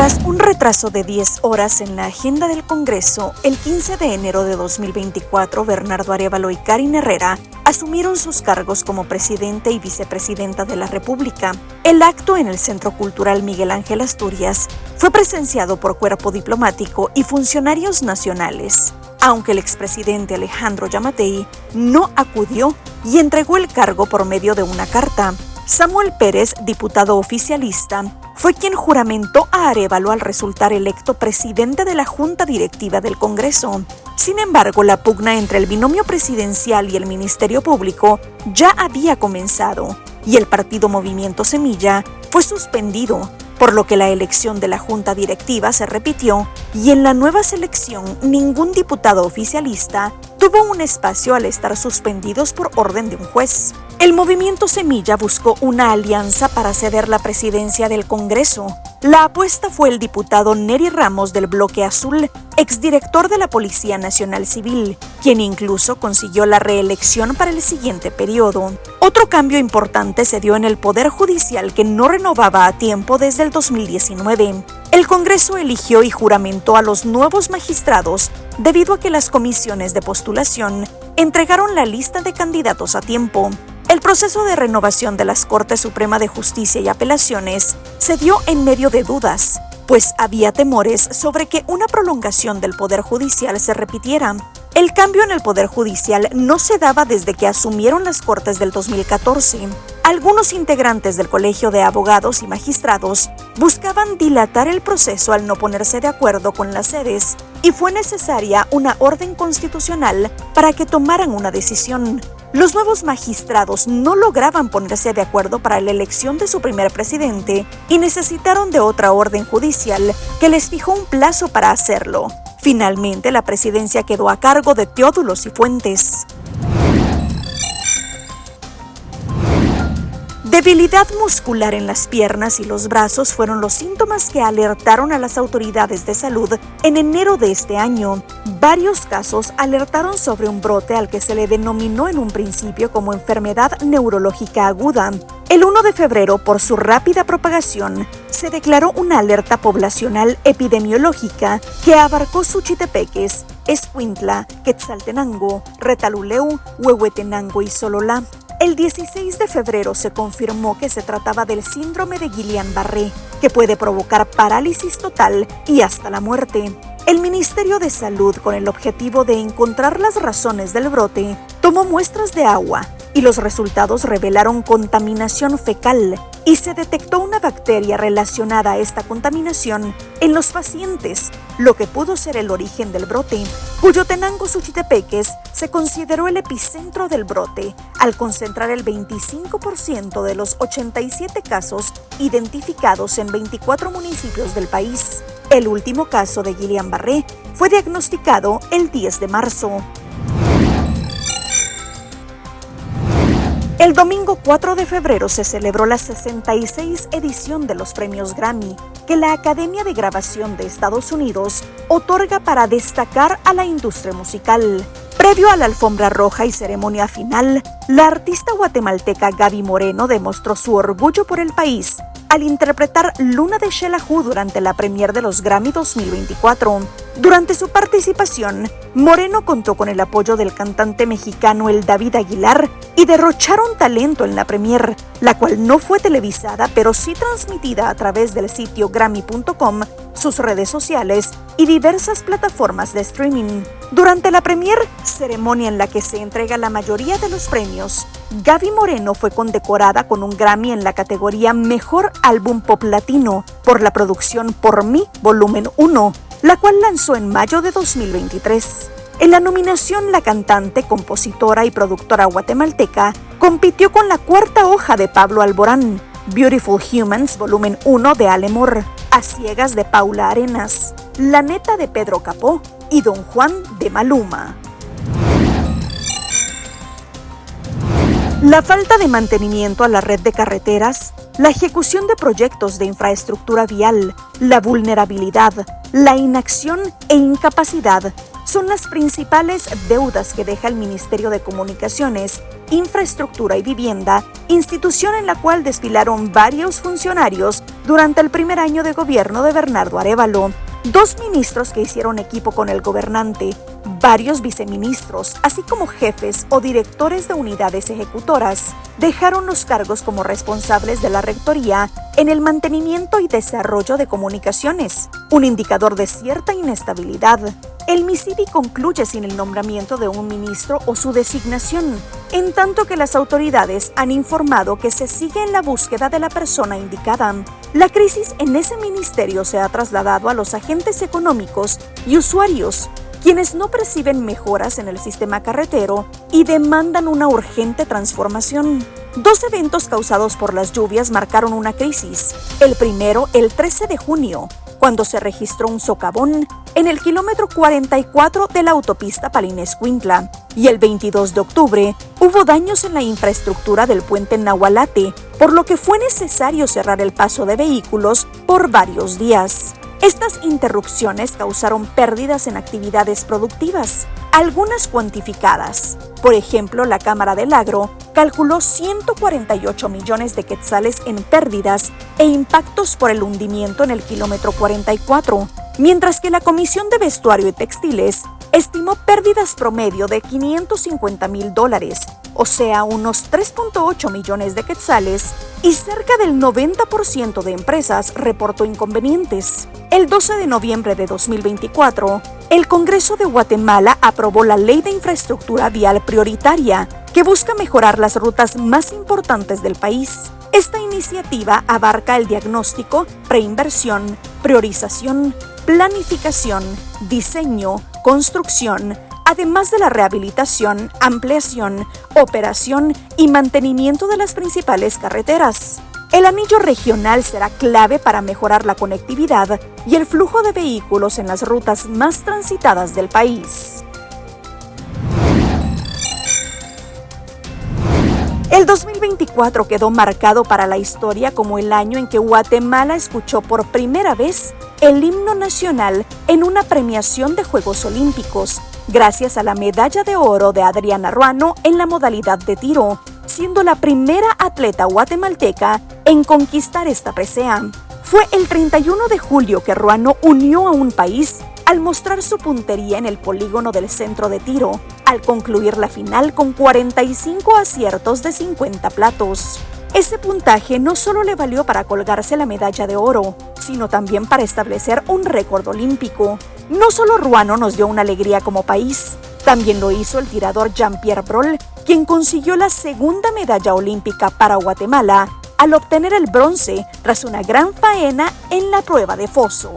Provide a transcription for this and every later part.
Tras un retraso de 10 horas en la agenda del Congreso, el 15 de enero de 2024, Bernardo Arévalo y Karin Herrera asumieron sus cargos como presidente y vicepresidenta de la República. El acto en el Centro Cultural Miguel Ángel Asturias fue presenciado por cuerpo diplomático y funcionarios nacionales, aunque el expresidente Alejandro Yamatei no acudió y entregó el cargo por medio de una carta. Samuel Pérez, diputado oficialista, fue quien juramentó a Arévalo al resultar electo presidente de la Junta Directiva del Congreso. Sin embargo, la pugna entre el binomio presidencial y el Ministerio Público ya había comenzado, y el partido Movimiento Semilla fue suspendido, por lo que la elección de la Junta Directiva se repitió, y en la nueva selección ningún diputado oficialista tuvo un espacio al estar suspendidos por orden de un juez. El Movimiento Semilla buscó una alianza para ceder la presidencia del Congreso. La apuesta fue el diputado Neri Ramos del Bloque Azul, exdirector de la Policía Nacional Civil, quien incluso consiguió la reelección para el siguiente periodo. Otro cambio importante se dio en el Poder Judicial, que no renovaba a tiempo desde el 2019. El Congreso eligió y juramentó a los nuevos magistrados debido a que las comisiones de postulación entregaron la lista de candidatos a tiempo. El proceso de renovación de las Cortes Suprema de Justicia y Apelaciones se dio en medio de dudas, pues había temores sobre que una prolongación del Poder Judicial se repitiera. El cambio en el Poder Judicial no se daba desde que asumieron las Cortes del 2014. Algunos integrantes del Colegio de Abogados y Magistrados buscaban dilatar el proceso al no ponerse de acuerdo con las sedes, y fue necesaria una orden constitucional para que tomaran una decisión. Los nuevos magistrados no lograban ponerse de acuerdo para la elección de su primer presidente y necesitaron de otra orden judicial que les fijó un plazo para hacerlo. Finalmente, la presidencia quedó a cargo de Teodulo Cifuentes. Debilidad muscular en las piernas y los brazos fueron los síntomas que alertaron a las autoridades de salud en enero de este año. Varios casos alertaron sobre un brote al que se le denominó en un principio como enfermedad neurológica aguda. El 1 de febrero, por su rápida propagación, se declaró una alerta poblacional epidemiológica que abarcó Suchitepeques, Escuintla, Quetzaltenango, Retaluleu, Huehuetenango y Sololá. El 16 de febrero se confirmó que se trataba del síndrome de Guillain-Barré, que puede provocar parálisis total y hasta la muerte. El Ministerio de Salud, con el objetivo de encontrar las razones del brote, tomó muestras de agua y los resultados revelaron contaminación fecal, y se detectó una bacteria relacionada a esta contaminación en los pacientes, lo que pudo ser el origen del brote. Huehuetenango, Suchitepeques se consideró el epicentro del brote, al concentrar el 25% de los 87 casos identificados en 24 municipios del país. El último caso de Guillain-Barré fue diagnosticado el 10 de marzo. El domingo 4 de febrero se celebró la 66 edición de los Premios Grammy, que la Academia de Grabación de Estados Unidos otorga para destacar a la industria musical. Previo a la alfombra roja y ceremonia final, la artista guatemalteca Gaby Moreno demostró su orgullo por el país al interpretar Luna de Xelajú durante la premier de los Grammy 2024. Durante su participación, Moreno contó con el apoyo del cantante mexicano el David Aguilar y derrocharon talento en la premier, la cual no fue televisada pero sí transmitida a través del sitio Grammy.com, sus redes sociales y diversas plataformas de streaming. Durante la premier, ceremonia en la que se entrega la mayoría de los premios, Gaby Moreno fue condecorada con un Grammy en la categoría Mejor Álbum Pop Latino por la producción Por Mí, Volumen 1, la cual lanzó en mayo de 2023. En la nominación, la cantante, compositora y productora guatemalteca compitió con La Cuarta Hoja de Pablo Alborán, Beautiful Humans, Volumen 1 de Ale Mor, A Ciegas de Paula Arenas, La Neta de Pedro Capó y Don Juan de Maluma. La falta de mantenimiento a la red de carreteras, la ejecución de proyectos de infraestructura vial, la vulnerabilidad, la inacción e incapacidad son las principales deudas que deja el Ministerio de Comunicaciones, Infraestructura y Vivienda, institución en la cual desfilaron varios funcionarios durante el primer año de gobierno de Bernardo Arévalo. 2 ministros que hicieron equipo con el gobernante, varios viceministros, así como jefes o directores de unidades ejecutoras, dejaron los cargos como responsables de la rectoría en el mantenimiento y desarrollo de comunicaciones, un indicador de cierta inestabilidad. El MISIDI concluye sin el nombramiento de un ministro o su designación, en tanto que las autoridades han informado que se sigue en la búsqueda de la persona indicada. La crisis en ese ministerio se ha trasladado a los agentes económicos y usuarios, quienes no perciben mejoras en el sistema carretero y demandan una urgente transformación. 2 eventos causados por las lluvias marcaron una crisis. El primero, el 13 de junio, cuando se registró un socavón en el kilómetro 44 de la autopista Palín-Escuintla, y el 22 de octubre hubo daños en la infraestructura del puente Nahualate, por lo que fue necesario cerrar el paso de vehículos por varios días. Estas interrupciones causaron pérdidas en actividades productivas, algunas cuantificadas. Por ejemplo, la Cámara del Agro calculó 148 millones de quetzales en pérdidas e impactos por el hundimiento en el kilómetro 44, mientras que la Comisión de Vestuario y Textiles estimó pérdidas promedio de $550,000, o sea, unos 3.8 millones de quetzales, y cerca del 90% de empresas reportó inconvenientes. El 12 de noviembre de 2024, el Congreso de Guatemala aprobó la Ley de Infraestructura Vial Prioritaria, que busca mejorar las rutas más importantes del país. Esta iniciativa abarca el diagnóstico, preinversión, priorización, planificación, diseño, construcción, además de la rehabilitación, ampliación, operación y mantenimiento de las principales carreteras. El anillo regional será clave para mejorar la conectividad y el flujo de vehículos en las rutas más transitadas del país. El 2024 quedó marcado para la historia como el año en que Guatemala escuchó por primera vez el himno nacional en una premiación de Juegos Olímpicos, gracias a la medalla de oro de Adriana Ruano en la modalidad de tiro, siendo la primera atleta guatemalteca en conquistar esta presea. Fue el 31 de julio que Ruano unió a un país al mostrar su puntería en el polígono del centro de tiro, al concluir la final con 45 aciertos de 50 platos. Ese puntaje no solo le valió para colgarse la medalla de oro, sino también para establecer un récord olímpico. No solo Ruano nos dio una alegría como país, también lo hizo el tirador Jean-Pierre Brol, quien consiguió la segunda medalla olímpica para Guatemala al obtener el bronce tras una gran faena en la prueba de foso.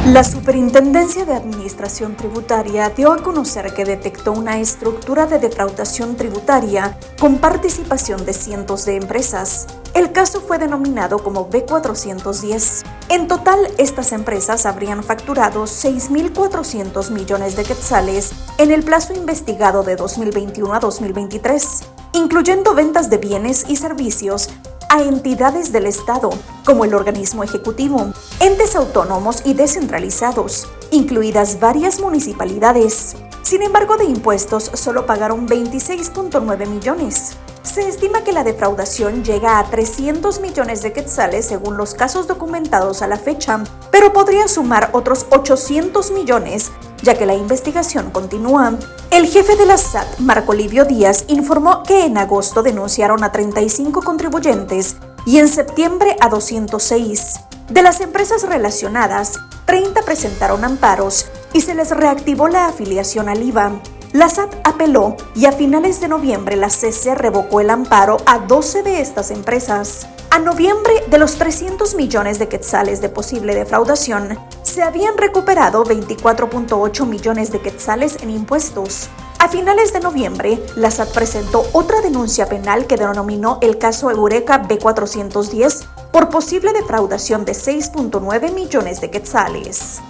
La Superintendencia de Administración Tributaria dio a conocer que detectó una estructura de defraudación tributaria con participación de cientos de empresas. El caso fue denominado como B410. En total, estas empresas habrían facturado 6.400 millones de quetzales en el plazo investigado de 2021 a 2023, incluyendo ventas de bienes y servicios a entidades del Estado, como el organismo ejecutivo, entes autónomos y descentralizados, incluidas varias municipalidades. Sin embargo, de impuestos solo pagaron 26.9 millones. Se estima que la defraudación llega a 300 millones de quetzales según los casos documentados a la fecha, pero podría sumar otros 800 millones, ya que la investigación continúa. El jefe de la SAT, Marco Livio Díaz, informó que en agosto denunciaron a 35 contribuyentes y en septiembre a 206. De las empresas relacionadas, 30 presentaron amparos y se les reactivó la afiliación al IVA. La SAT apeló y a finales de noviembre la CC revocó el amparo a 12 de estas empresas. A noviembre, de los 300 millones de quetzales de posible defraudación, se habían recuperado 24.8 millones de quetzales en impuestos. A finales de noviembre, la SAT presentó otra denuncia penal que denominó el caso Eureka B410 por posible defraudación de 6.9 millones de quetzales.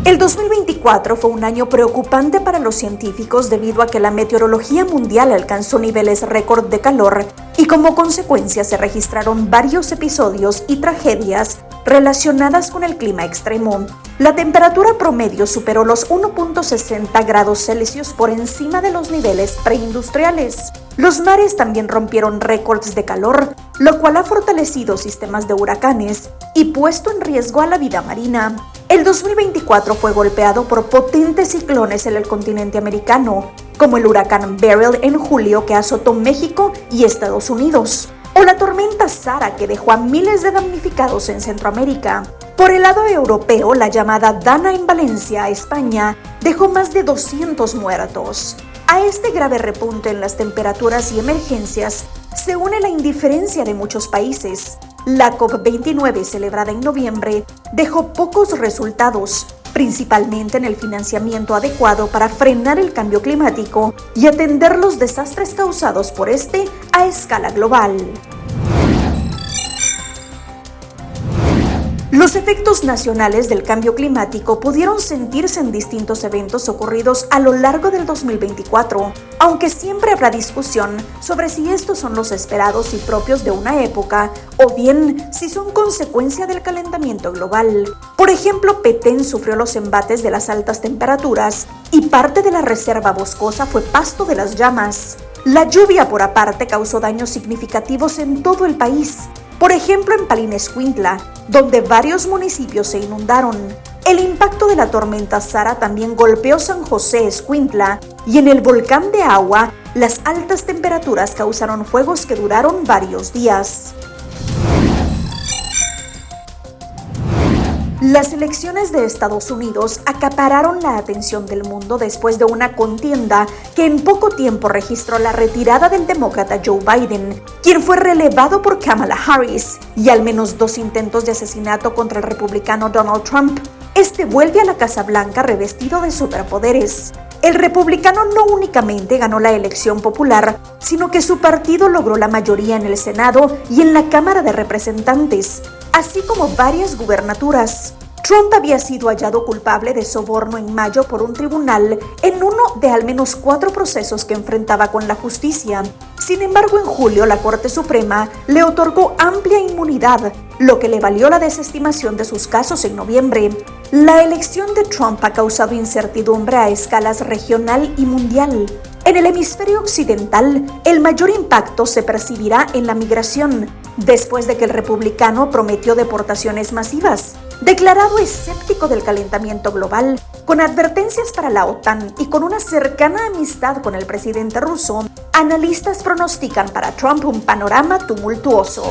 El 2024 fue un año preocupante para los científicos debido a que la meteorología mundial alcanzó niveles récord de calor y como consecuencia se registraron varios episodios y tragedias relacionadas con el clima extremo. La temperatura promedio superó los 1.60 grados Celsius por encima de los niveles preindustriales. Los mares también rompieron récords de calor, lo cual ha fortalecido sistemas de huracanes y puesto en riesgo a la vida marina. El 2024 fue golpeado por potentes ciclones en el continente americano, como el huracán Beryl en julio que azotó México y Estados Unidos, o la tormenta Sara que dejó a miles de damnificados en Centroamérica. Por el lado europeo, la llamada Dana en Valencia, España, dejó más de 200 muertos. A este grave repunte en las temperaturas y emergencias se une la indiferencia de muchos países. La COP29, celebrada en noviembre, dejó pocos resultados, principalmente en el financiamiento adecuado para frenar el cambio climático y atender los desastres causados por este a escala global. Los efectos nacionales del cambio climático pudieron sentirse en distintos eventos ocurridos a lo largo del 2024, aunque siempre habrá discusión sobre si estos son los esperados y propios de una época, o bien si son consecuencia del calentamiento global. Por ejemplo, Petén sufrió los embates de las altas temperaturas y parte de la reserva boscosa fue pasto de las llamas. La lluvia, por aparte, causó daños significativos en todo el país. Por ejemplo, en Palín-Escuintla, donde varios municipios se inundaron. El impacto de la tormenta Sara también golpeó San José, Escuintla, y en el volcán de Agua, las altas temperaturas causaron fuegos que duraron varios días. Las elecciones de Estados Unidos acapararon la atención del mundo después de una contienda que en poco tiempo registró la retirada del demócrata Joe Biden, quien fue relevado por Kamala Harris, y al menos 2 intentos de asesinato contra el republicano Donald Trump. Este vuelve a la Casa Blanca revestido de superpoderes. El republicano no únicamente ganó la elección popular, sino que su partido logró la mayoría en el Senado y en la Cámara de Representantes, así como varias gubernaturas. Trump había sido hallado culpable de soborno en mayo por un tribunal en uno de al menos 4 procesos que enfrentaba con la justicia. Sin embargo, en julio la Corte Suprema le otorgó amplia inmunidad, lo que le valió la desestimación de sus casos en noviembre. La elección de Trump ha causado incertidumbre a escalas regional y mundial. En el hemisferio occidental, el mayor impacto se percibirá en la migración, después de que el republicano prometió deportaciones masivas. Declarado escéptico del calentamiento global, con advertencias para la OTAN y con una cercana amistad con el presidente ruso, analistas pronostican para Trump un panorama tumultuoso.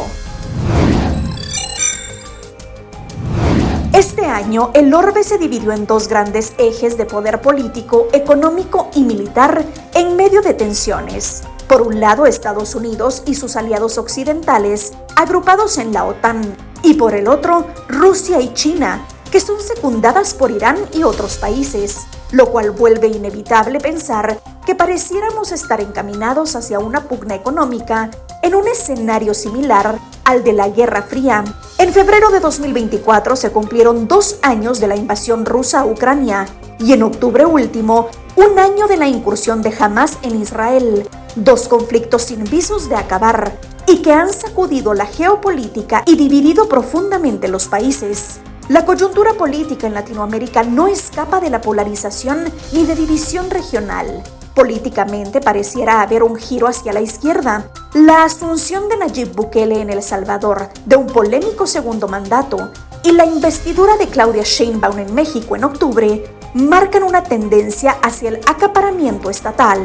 Este año, el orbe se dividió en 2 grandes ejes de poder político, económico y militar en medio de tensiones. Por un lado, Estados Unidos y sus aliados occidentales, agrupados en la OTAN, y por el otro, Rusia y China, que son secundadas por Irán y otros países, lo cual vuelve inevitable pensar que pareciéramos estar encaminados hacia una pugna económica en un escenario similar al de la Guerra Fría. En febrero de 2024 se cumplieron 2 años de la invasión rusa a Ucrania y en octubre último, 1 año de la incursión de Hamas en Israel, 2 conflictos sin visos de acabar y que han sacudido la geopolítica y dividido profundamente los países. La coyuntura política en Latinoamérica no escapa de la polarización ni de división regional. Políticamente pareciera haber un giro hacia la izquierda. La asunción de Nayib Bukele en El Salvador de un polémico segundo mandato y la investidura de Claudia Sheinbaum en México en octubre marcan una tendencia hacia el acaparamiento estatal.